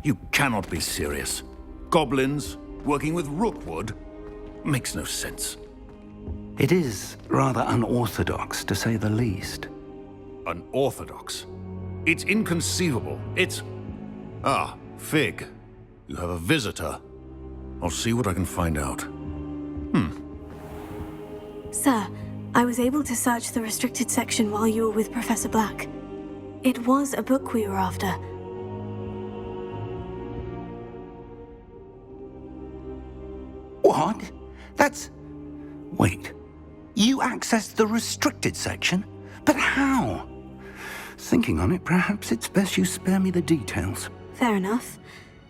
You cannot be serious. Goblins working with Rookwood? Makes no sense. It is rather unorthodox, to say the least. Unorthodox? It's inconceivable. It's... Ah, Fig. You have a visitor. I'll see what I can find out. Sir, I was able to search the restricted section while you were with Professor Black. It was a book we were after. What? That's... Wait. You accessed the restricted section? But how? Thinking on it, perhaps it's best you spare me the details. Fair enough.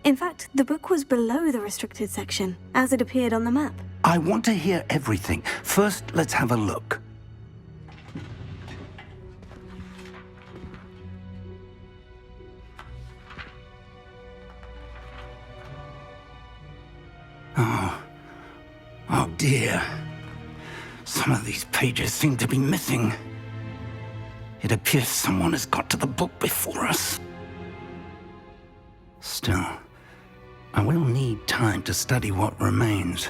In fact, the book was below the restricted section, as it appeared on the map. I want to hear everything. First, let's have a look. Oh dear. Some of these pages seem to be missing. It appears someone has got to the book before us. Still, I will need time to study what remains.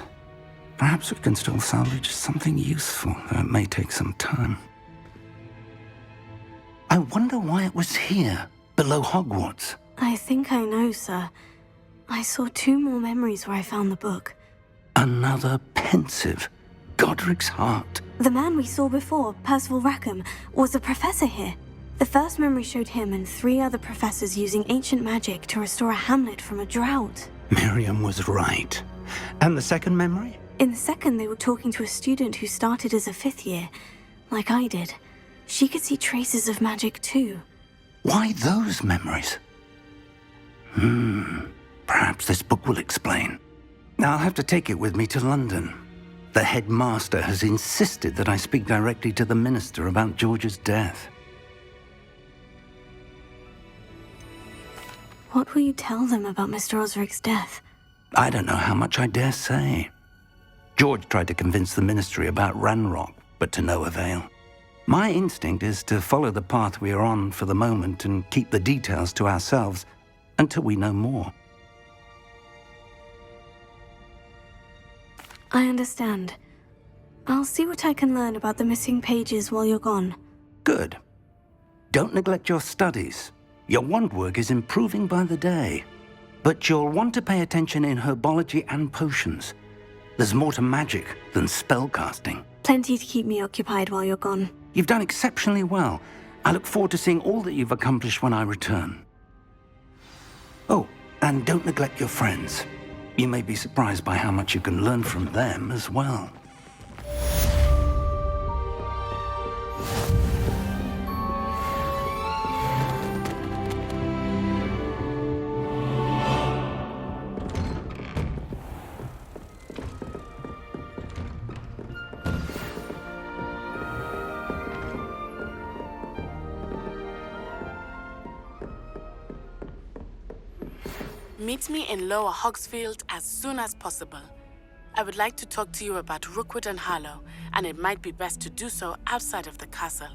Perhaps we can still salvage something useful, though it may take some time. I wonder why it was here, below Hogwarts. I think I know, sir. I saw 2 more memories where I found the book. Another pensive. Godric's heart. The man we saw before, Percival Rackham, was a professor here. The first memory showed him and 3 other professors using ancient magic to restore a hamlet from a drought. Miriam was right. And the second memory? In the second, they were talking to a student who started as a 5th year, like I did. She could see traces of magic too. Why those memories? Perhaps this book will explain. I'll have to take it with me to London. The headmaster has insisted that I speak directly to the minister about George's death. What will you tell them about Mr. Osric's death? I don't know how much I dare say. George tried to convince the ministry about Ranrock, but to no avail. My instinct is to follow the path we are on for the moment and keep the details to ourselves until we know more. I understand. I'll see what I can learn about the missing pages while you're gone. Good. Don't neglect your studies. Your wand work is improving by the day. But you'll want to pay attention in herbology and potions. There's more to magic than spellcasting. Plenty to keep me occupied while you're gone. You've done exceptionally well. I look forward to seeing all that you've accomplished when I return. Oh, and don't neglect your friends. You may be surprised by how much you can learn from them as well. Meet me in Lower Hogsfield as soon as possible. I would like to talk to you about Rookwood and Harlow, and it might be best to do so outside of the castle.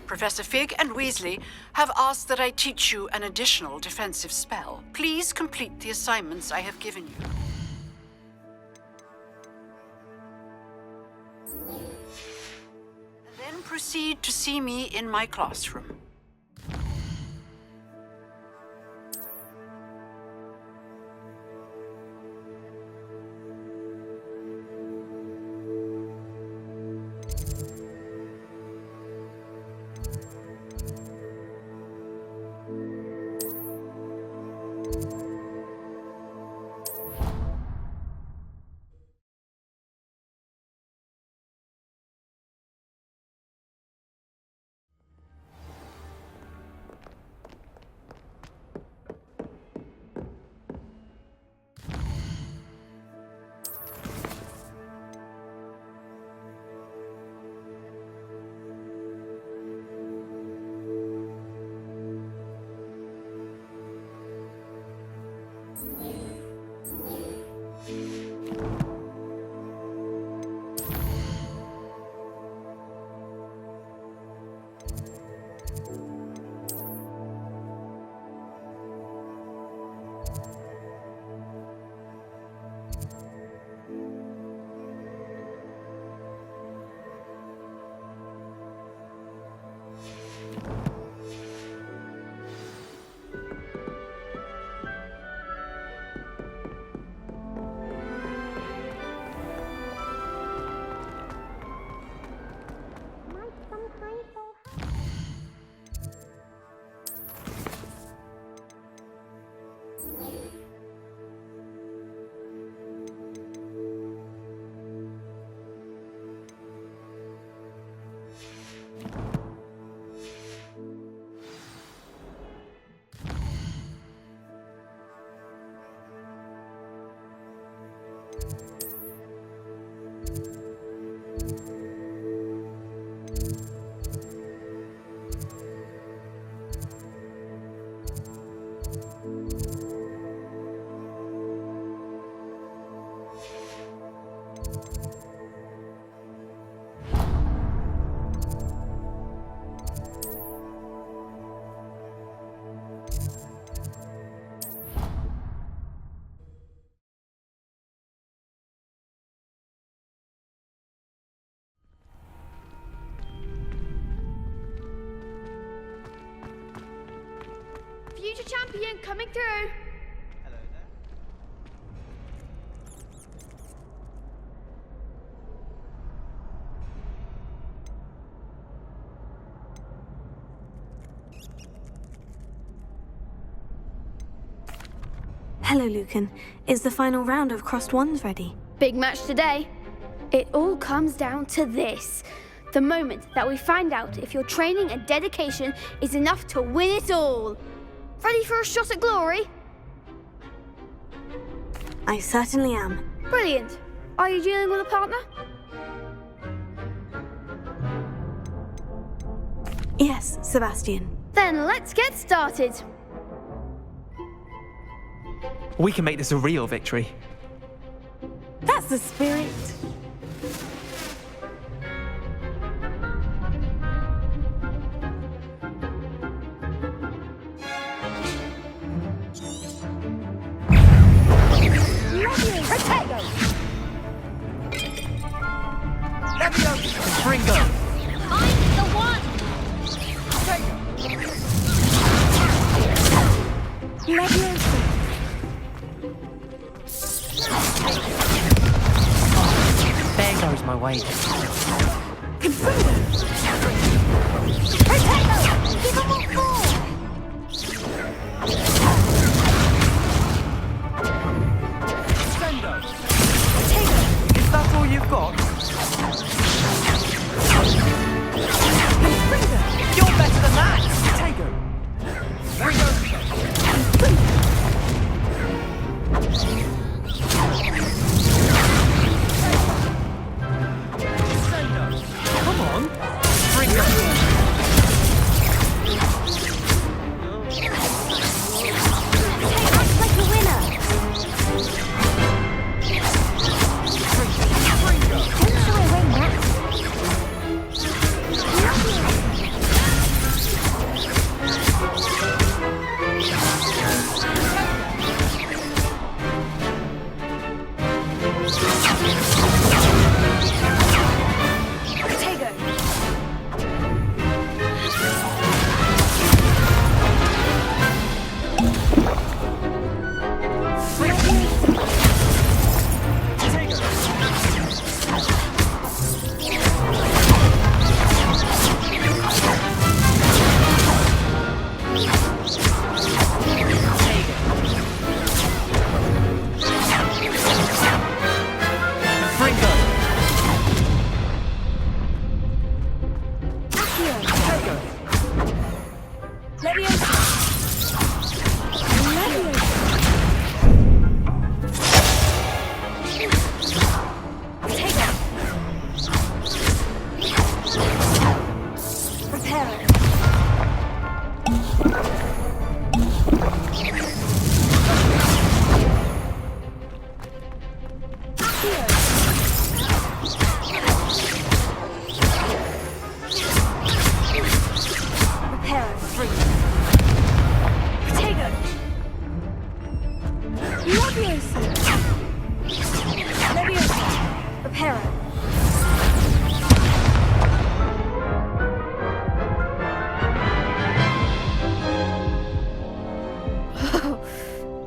Professor Fig and Weasley have asked that I teach you an additional defensive spell. Please complete the assignments I have given you. Then proceed to see me in my classroom. Future champion coming through. Hello there. Hello, Lucan. Is the final round of Crossed Wands ready? Big match today. It all comes down to this. The moment that we find out if your training and dedication is enough to win it all. Ready for a shot at glory? I certainly am. Brilliant. Are you dealing with a partner? Yes, Sebastian. Then let's get started. We can make this a real victory. That's the spirit. Ringo! I'm the one! There goes my weight. Is that all you've got? You're better than that! Tego! Sendo!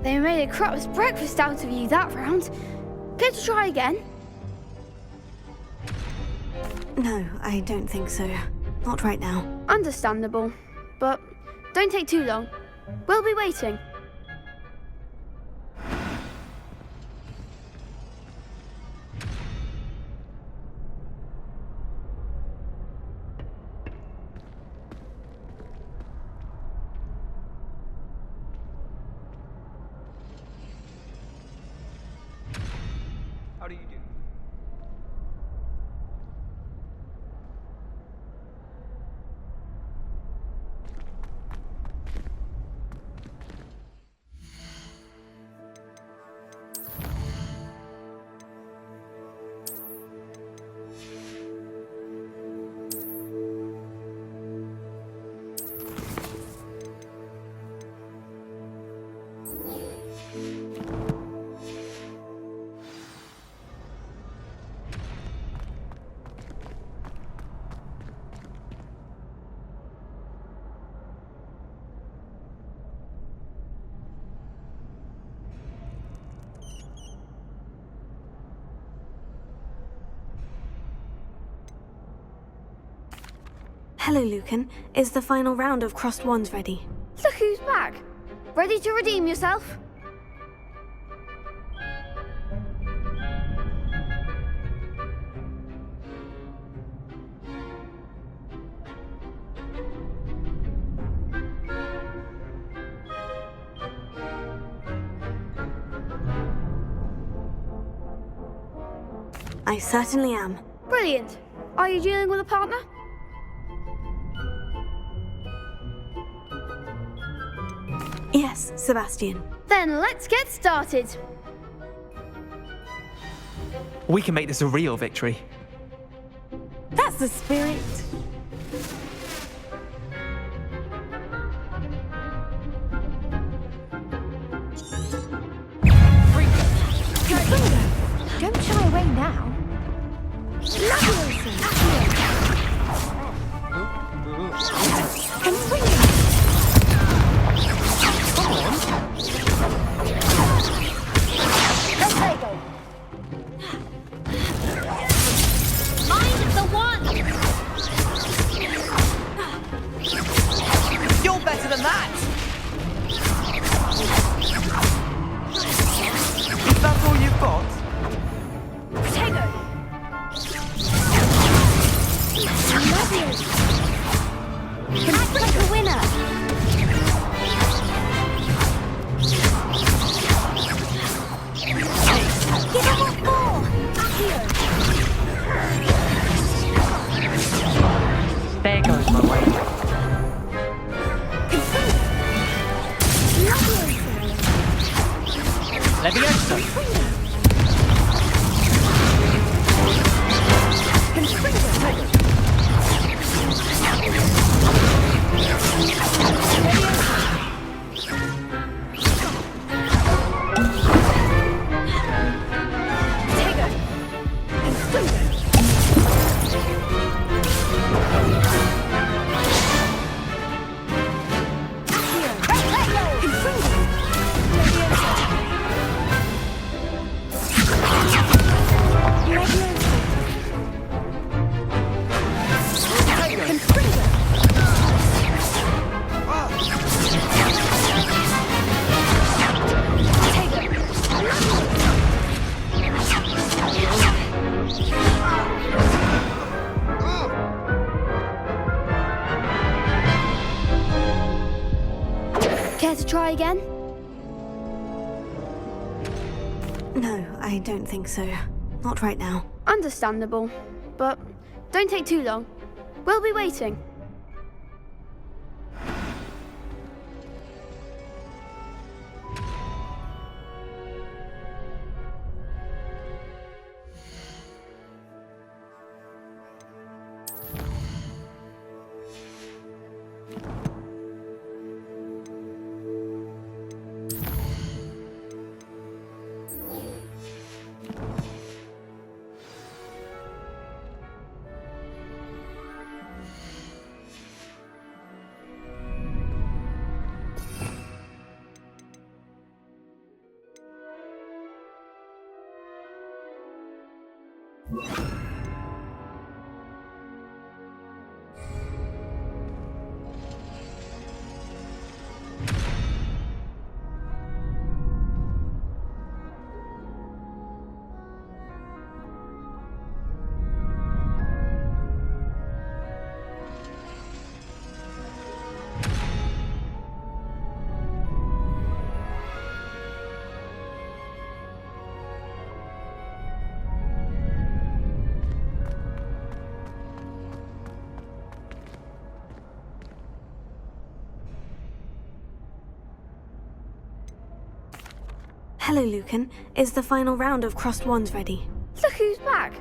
They made a crap's breakfast out of you that round. Care to try again? No, I don't think so. Not right now. Understandable. But don't take too long. We'll be waiting. How do you do? Hello, Lucan. Is the final round of Crossed Wands ready? Look who's back. Ready to redeem yourself? I certainly am. Brilliant. Are you dealing with a partner? Yes, Sebastian. Then let's get started. We can make this a real victory. That's the spirit. Don't shy away now. You're better than that! Is that all you've got? Like a winner. Give him a ball. There goes my way. Levioso! Care to try again? No, I don't think so. Not right now. Understandable, but don't take too long. We'll be waiting. Hello, Lucan. Is the final round of Crossed Wands ready? Look who's back.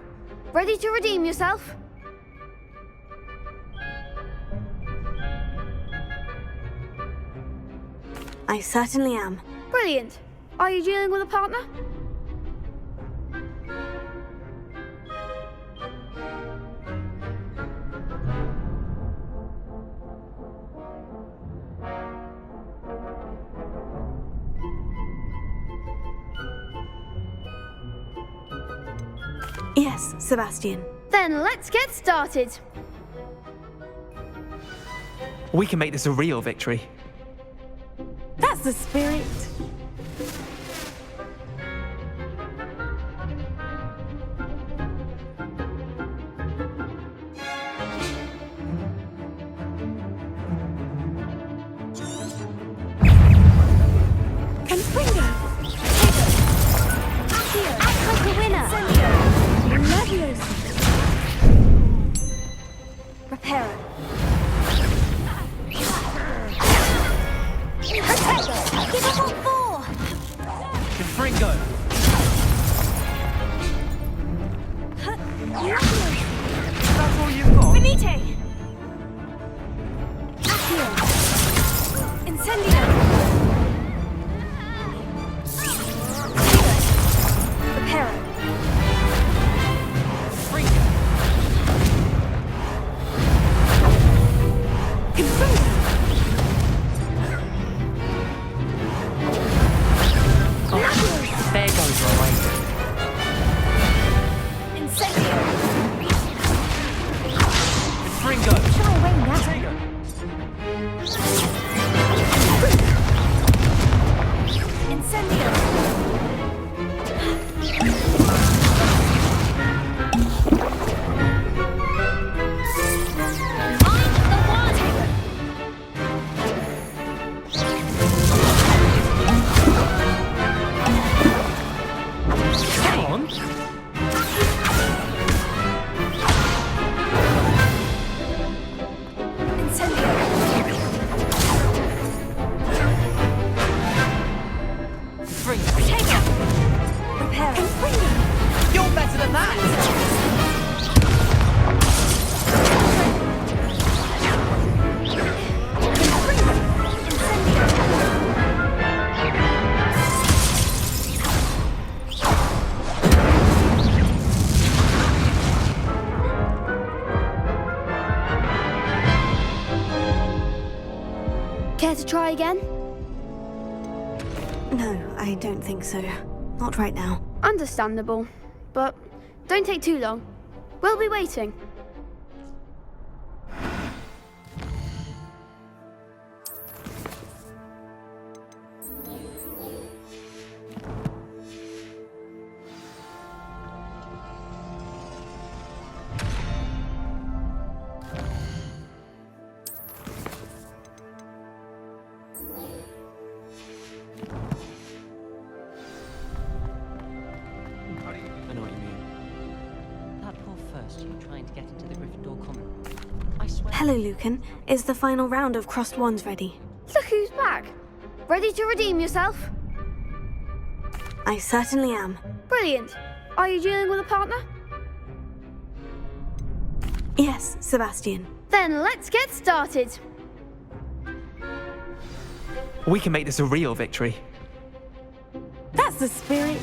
Ready to redeem yourself? I certainly am. Brilliant. Are you dealing with a partner? Yes, Sebastian. Then let's get started. We can make this a real victory. That's the spirit. Care to try again? No, I don't think so. Not right now. Understandable, but don't take too long. We'll be waiting. past you trying to get into the Gryffindor Common. I swear. Hello, Lucan. Is the final round of Crossed Wands ready? Look who's back. Ready to redeem yourself? I certainly am. Brilliant. Are you dealing with a partner? Yes, Sebastian. Then let's get started. We can make this a real victory. That's the spirit.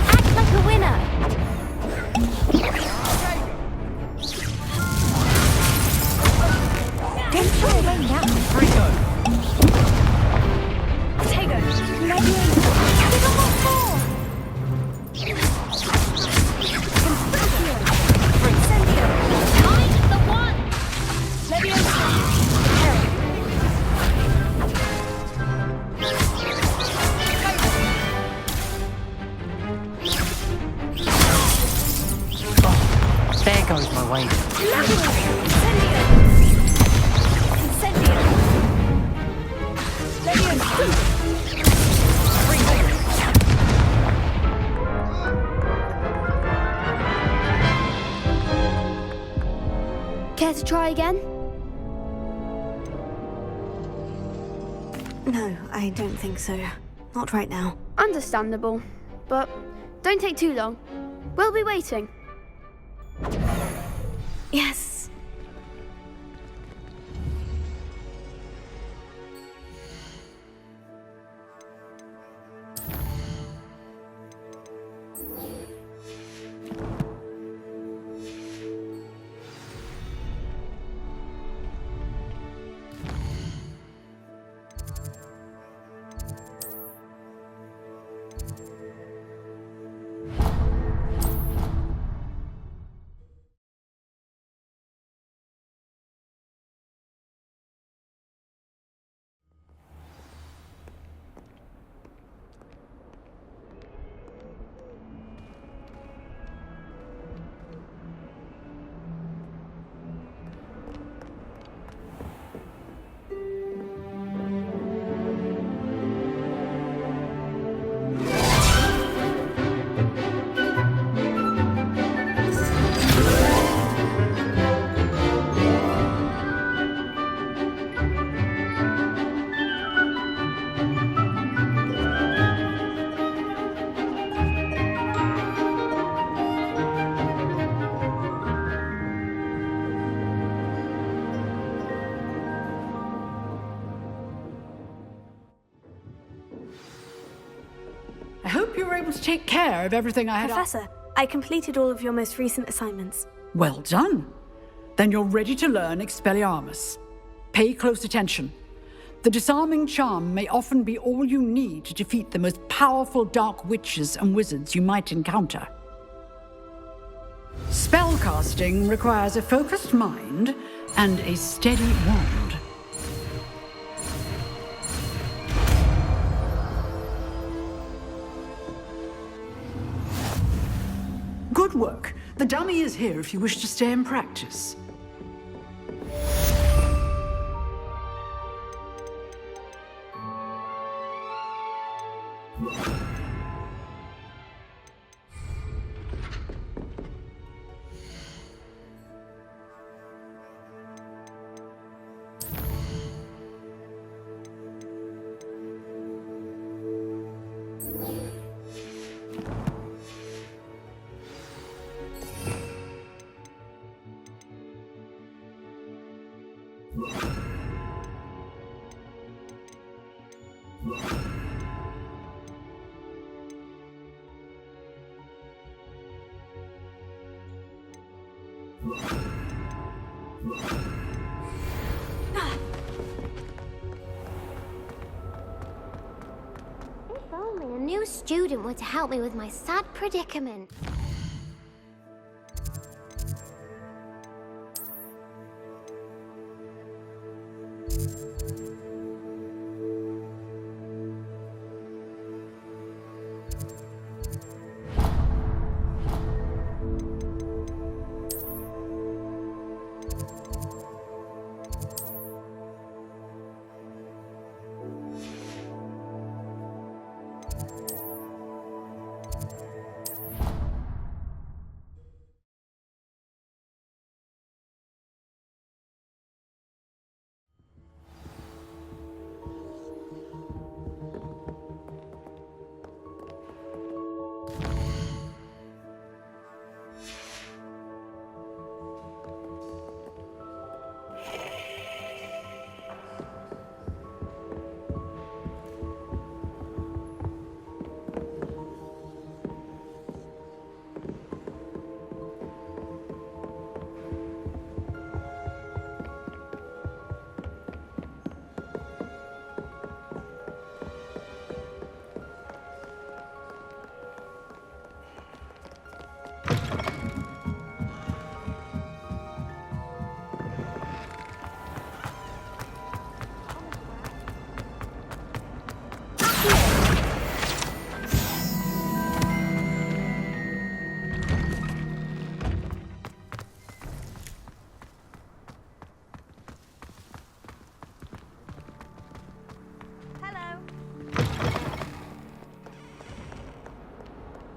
Act like a winner. Don't try away now. Tego. Give them one more. Incendio. I'm the one. Leviosa. There goes my way. Care to try again? No, I don't think so. Not right now. Understandable. But don't take too long. We'll be waiting. Yes. I hope you were able to take care of everything I had. Professor, I completed all of your most recent assignments. Well done. Then you're ready to learn Expelliarmus. Pay close attention. The disarming charm may often be all you need to defeat the most powerful dark witches and wizards you might encounter. Spellcasting requires a focused mind and a steady wand. Good work. The dummy is here if you wish to stay and practice. new student were to help me with my sad predicament.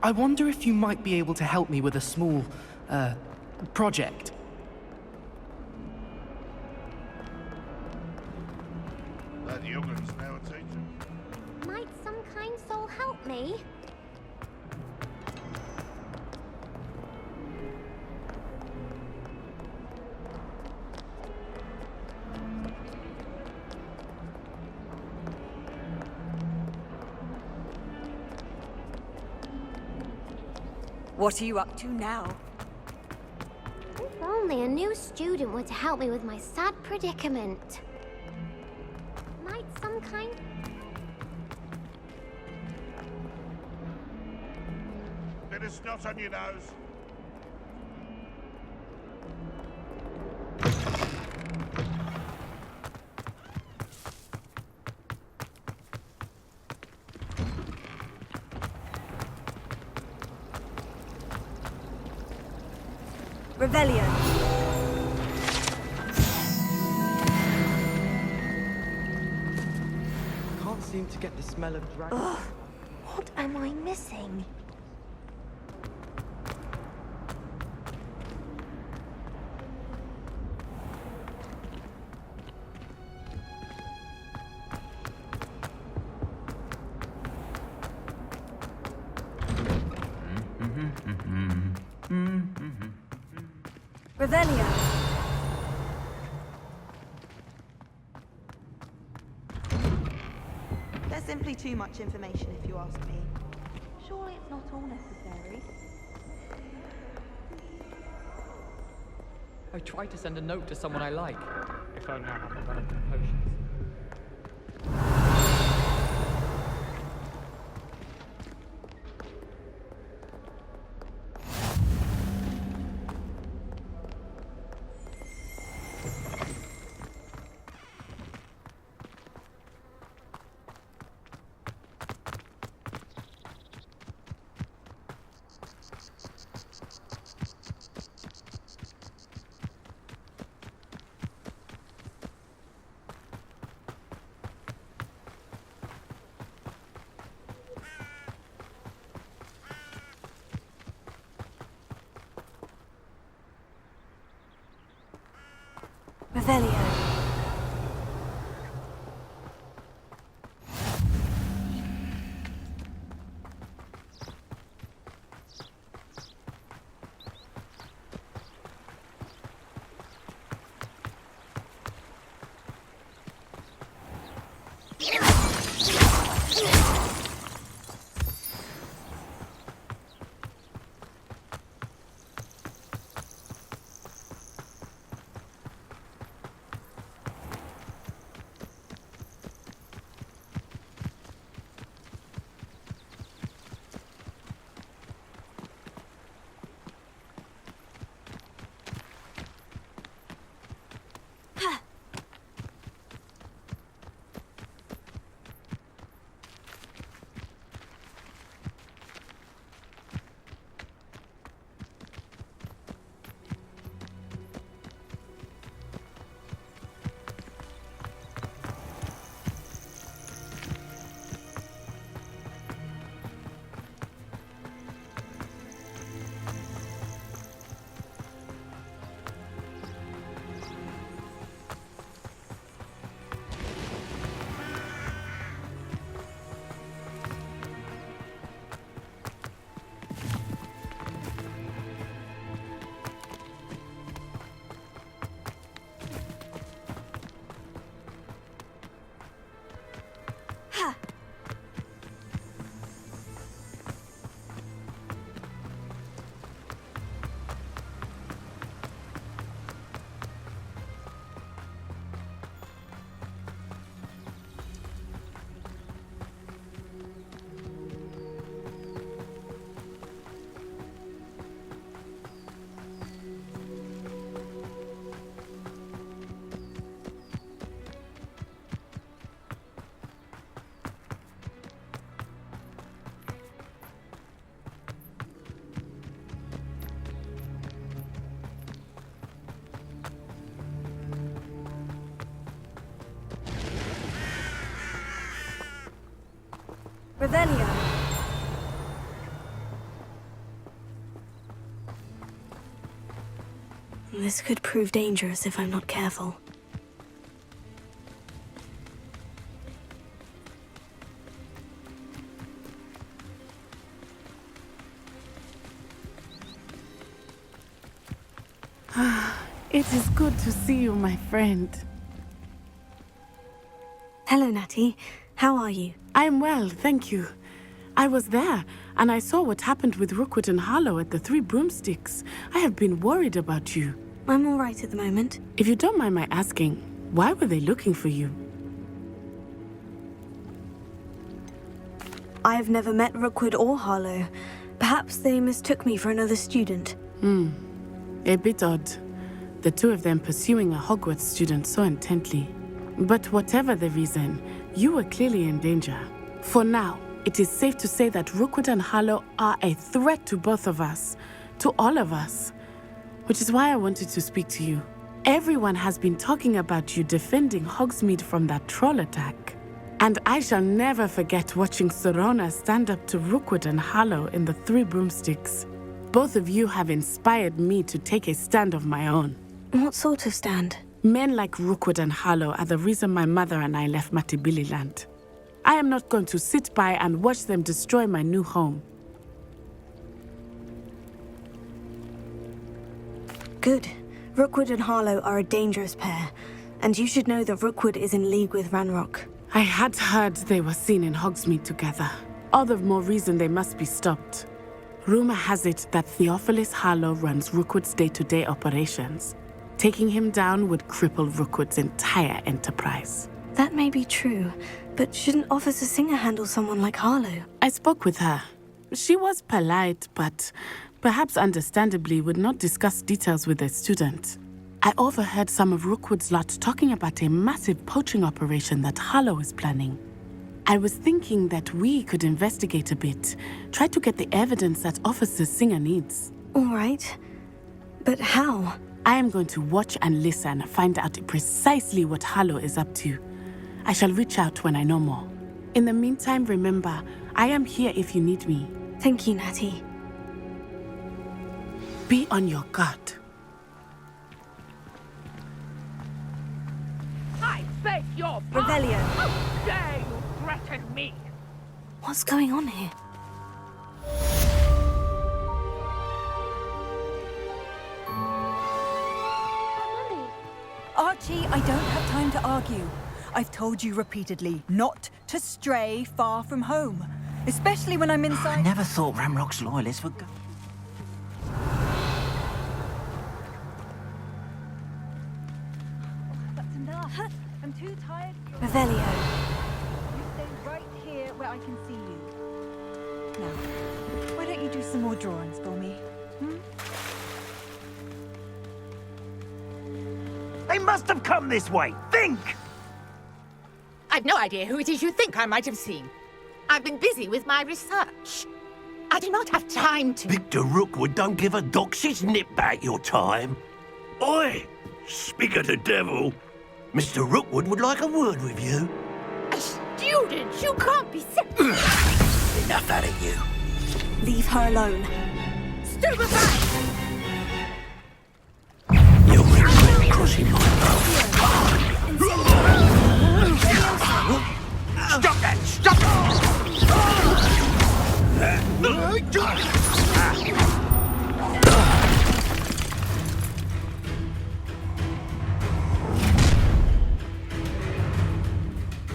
I wonder if you might be able to help me with a small, project. That young'un's now a teacher. Might some kind soul help me? What are you up to now? If only a new student were to help me with my sad predicament. Might some kind... Bit of snot on your nose. Revelio. Can't seem to get the smell of dragon. Ugh, what am I missing? Revelio. There's simply too much information, if you ask me. Surely it's not all necessary. I tried to send a note to someone I like. If only I had a relevant potions. Revelio. Revelio. This could prove dangerous if I'm not careful. It is good to see you, my friend. Hello, Natty. How are you? I am well, thank you. I was there, and I saw what happened with Rookwood and Harlow at the Three Broomsticks. I have been worried about you. I'm all right at the moment. If you don't mind my asking, why were they looking for you? I've never met Rookwood or Harlow. Perhaps they mistook me for another student. A bit odd. The two of them pursuing a Hogwarts student so intently. But whatever the reason, you were clearly in danger. For now, it is safe to say that Rookwood and Harlow are a threat to both of us, to all of us. Which is why I wanted to speak to you. Everyone has been talking about you defending Hogsmeade from that troll attack. And I shall never forget watching Sorona stand up to Rookwood and Harlow in the Three Broomsticks. Both of you have inspired me to take a stand of my own. What sort of stand? Men like Rookwood and Harlow are the reason my mother and I left Matibili land. I am not going to sit by and watch them destroy my new home. Good. Rookwood and Harlow are a dangerous pair, and you should know that Rookwood is in league with Ranrock. I had heard they were seen in Hogsmeade together. All the more reason they must be stopped. Rumor has it that Theophilus Harlow runs Rookwood's day-to-day operations. Taking him down would cripple Rookwood's entire enterprise. That may be true, but shouldn't Officer Singer handle someone like Harlow? I spoke with her. She was polite, but perhaps understandably would not discuss details with a student. I overheard some of Rookwood's lot talking about a massive poaching operation that Harlow is planning. I was thinking that we could investigate a bit, try to get the evidence that Officer Singer needs. All right. But how? I am going to watch and listen, find out precisely what Harlow is up to. I shall reach out when I know more. In the meantime, remember, I am here if you need me. Thank you, Natty. Be on your guard. I beg your pardon! Revelio. How dare you threaten me? What's going on here? Archie, I don't have time to argue. I've told you repeatedly not to stray far from home, especially when I'm inside. I never thought Ramrock's loyalists would go. That's enough. I'm too tired. Revelio. You stay right here where I can see you. Now, why don't you do some more drawings for me? They must have come this way. Think! I've no idea who it is you think I might have seen. I've been busy with my research. I do not have time to... Victor Rookwood don't give a doxy's nip back your time. Oi! Speak of the devil. Mr. Rookwood would like a word with you. A student? You can't be... Enough out of you. Leave her alone. Stupefy! You'll regret crossing my path. Stop that! Stop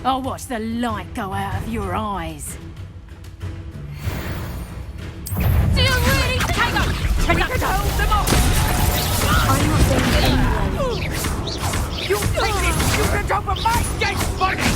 I'll watch the light go out of your eyes. Do you really take up? Can you hold them off? I'm not going anywhere. You take this student over my dead body!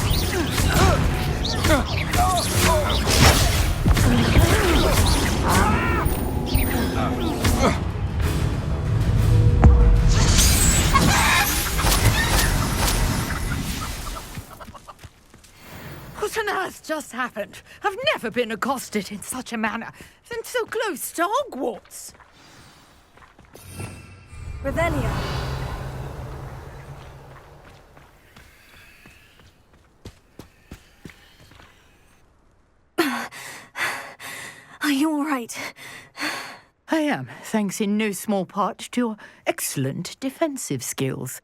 What on earth just happened? I've never been accosted in such a manner, and so close to Hogwarts. Revelio. right. I am, thanks in no small part to your excellent defensive skills.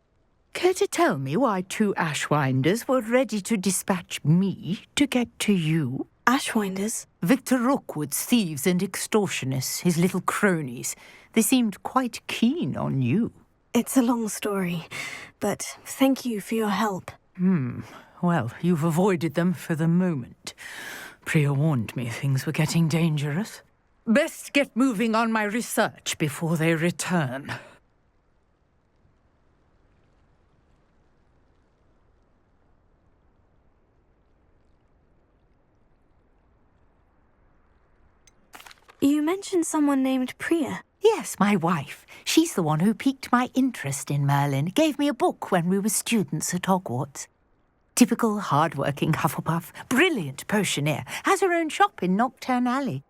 Care to tell me why 2 Ashwinders were ready to dispatch me to get to you? Ashwinders? Victor Rookwood's thieves and extortionists, his little cronies. They seemed quite keen on you. It's a long story, but thank you for your help. Well, you've avoided them for the moment. Priya warned me things were getting dangerous. Best get moving on my research before they return. You mentioned someone named Priya. Yes, my wife. She's the one who piqued my interest in Merlin, gave me a book when we were students at Hogwarts. Typical hard-working Hufflepuff, brilliant potioneer, has her own shop in Nocturne Alley.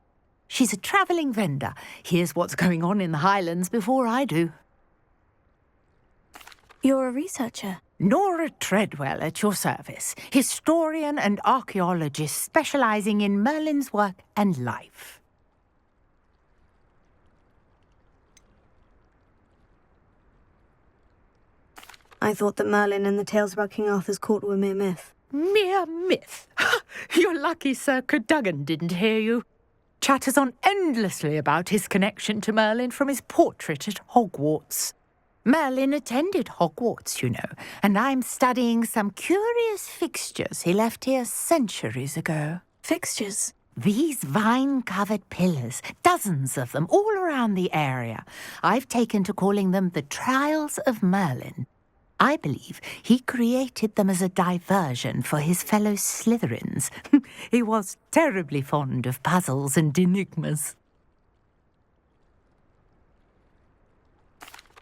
She's a travelling vendor, hears what's going on in the Highlands before I do. You're a researcher? Nora Treadwell at your service, historian and archaeologist specialising in Merlin's work and life. I thought that Merlin and the tales about King Arthur's court were mere myth. Mere myth? You're lucky Sir Cadogan didn't hear you. Chatters on endlessly about his connection to Merlin from his portrait at Hogwarts. Merlin attended Hogwarts, you know, and I'm studying some curious fixtures he left here centuries ago. Fixtures? These vine-covered pillars, dozens of them, all around the area. I've taken to calling them the Trials of Merlin. I believe he created them as a diversion for his fellow Slytherins. He was terribly fond of puzzles and enigmas.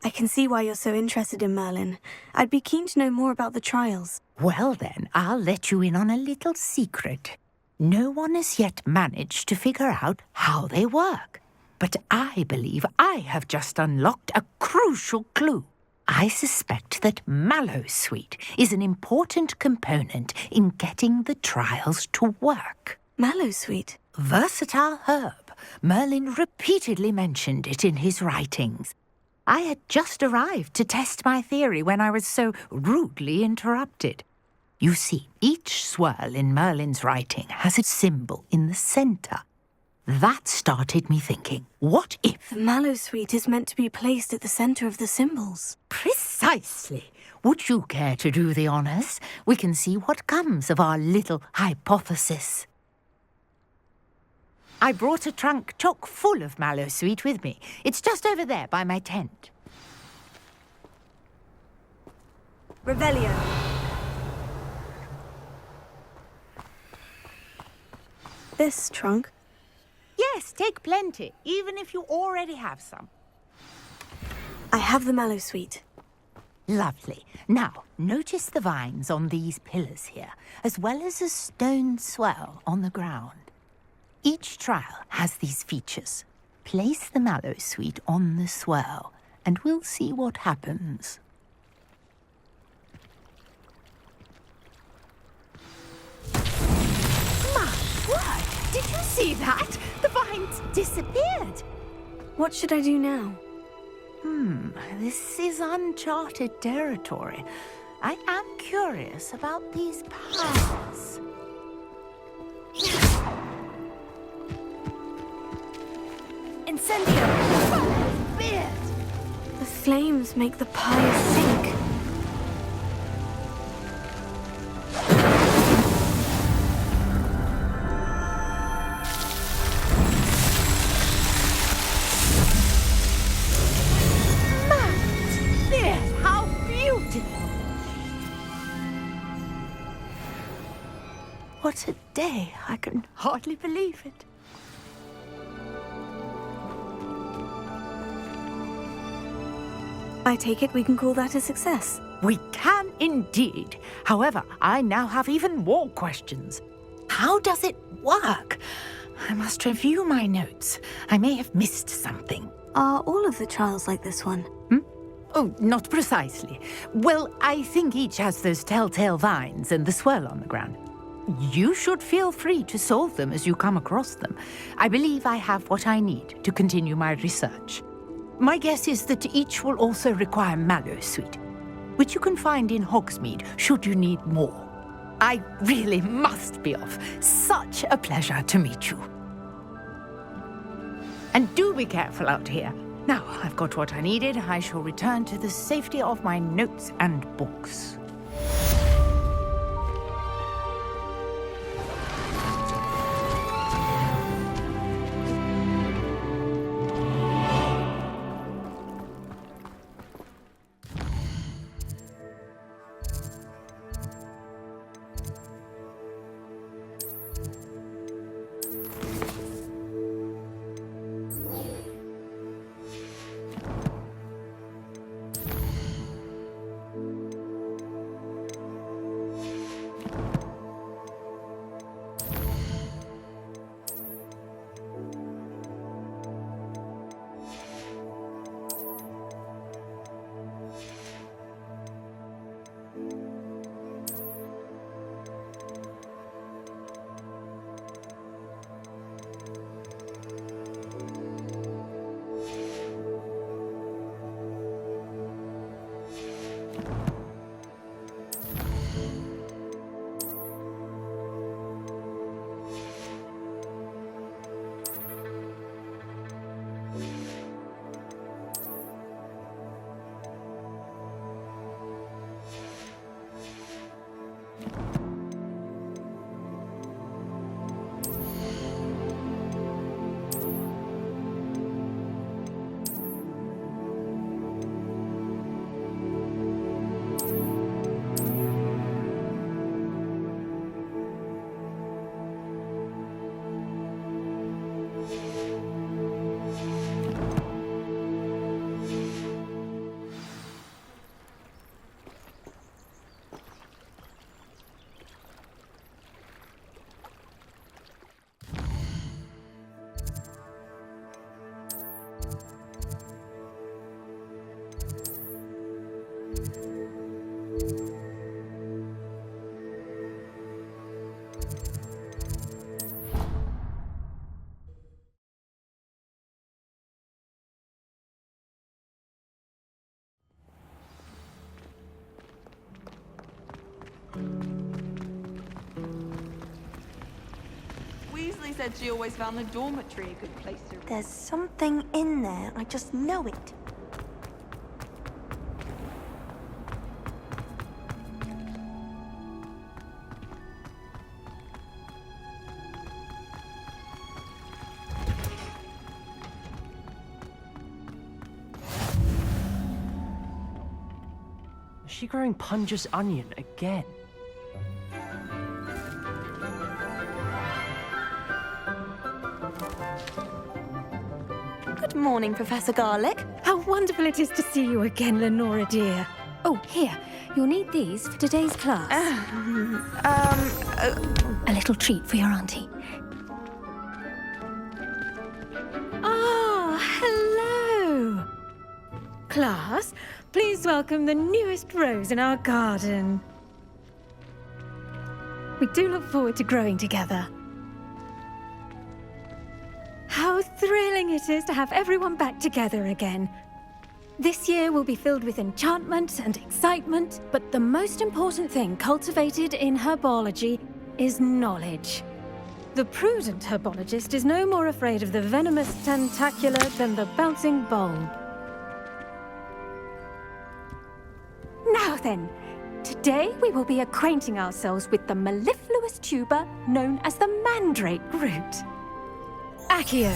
I can see why you're so interested in Merlin. I'd be keen to know more about the trials. Well then, I'll let you in on a little secret. No one has yet managed to figure out how they work. But I believe I have just unlocked a crucial clue. I suspect that Mallowsweet is an important component in getting the trials to work. Mallowsweet? Versatile herb. Merlin repeatedly mentioned it in his writings. I had just arrived to test my theory when I was so rudely interrupted. You see, each swirl in Merlin's writing has a symbol in the centre. That started me thinking, what if... The Mallowsweet is meant to be placed at the centre of the symbols. Precisely. Would you care to do the honours? We can see what comes of our little hypothesis. I brought a trunk chock full of Mallowsweet with me. It's just over there by my tent. Revelio. This trunk? Yes, take plenty, even if you already have some. I have the Mallowsweet. Lovely. Now, notice the vines on these pillars here, as well as a stone swell on the ground. Each trial has these features. Place the Mallowsweet on the swell, and we'll see what happens. My word! Did you see that? The vines disappeared. What should I do now? This is uncharted territory. I am curious about these powers. Incendio! The flames make the pyre sink. How beautiful! What a day! I can hardly believe it. I take it we can call that a success. We can indeed. However, I now have even more questions. How does it work? I must review my notes. I may have missed something. Are all of the trials like this one? Oh, not precisely. Well, I think each has those telltale vines and the swirl on the ground. You should feel free to solve them as you come across them. I believe I have what I need to continue my research. My guess is that each will also require mallowsweet, which you can find in Hogsmeade should you need more. I really must be off. Such a pleasure to meet you. And do be careful out here. Now I've got what I needed, I shall return to the safety of my notes and books. Weasley said she always found the dormitory a good place to read. There's something in there. I just know it. Is she growing Punja's onion again? Good morning, Professor Garlick. How wonderful it is to see you again, Lenora dear. Oh, here. You'll need these for today's class. A little treat for your auntie. Ah, hello. Class, please welcome the newest rose in our garden. We do look forward to growing together. How thrilling it is to have everyone back together again. This year will be filled with enchantment and excitement, but the most important thing cultivated in herbology is knowledge. The prudent herbologist is no more afraid of the venomous tentacula than the bouncing bulb. Now then, today we will be acquainting ourselves with the mellifluous tuber known as the mandrake root. Accio.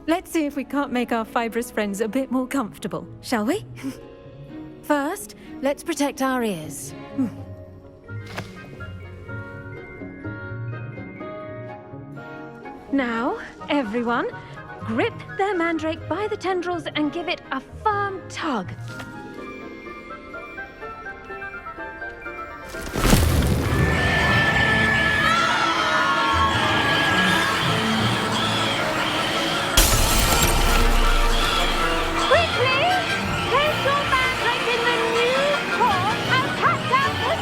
Let's see if we can't make our fibrous friends a bit more comfortable, shall we? First, let's protect our ears. Now, everyone, grip their mandrake by the tendrils and give it a firm tug. Quickly! Place your mandrake in the new core and cut down the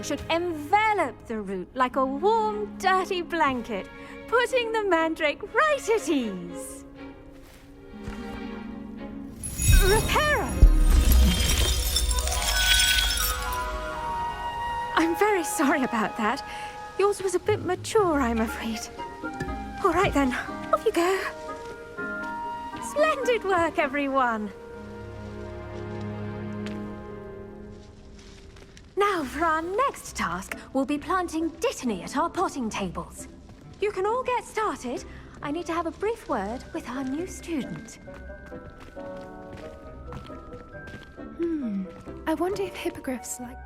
song should envelop the root like a warm, dirty blanket, putting the mandrake right at ease. Reparo! I'm very sorry about that. Yours was a bit mature, I'm afraid. All right then, off you go. Splendid work, everyone. Now, for our next task, we'll be planting dittany at our potting tables. You can all get started. I need to have a brief word with our new student. I wonder if hippogriffs like...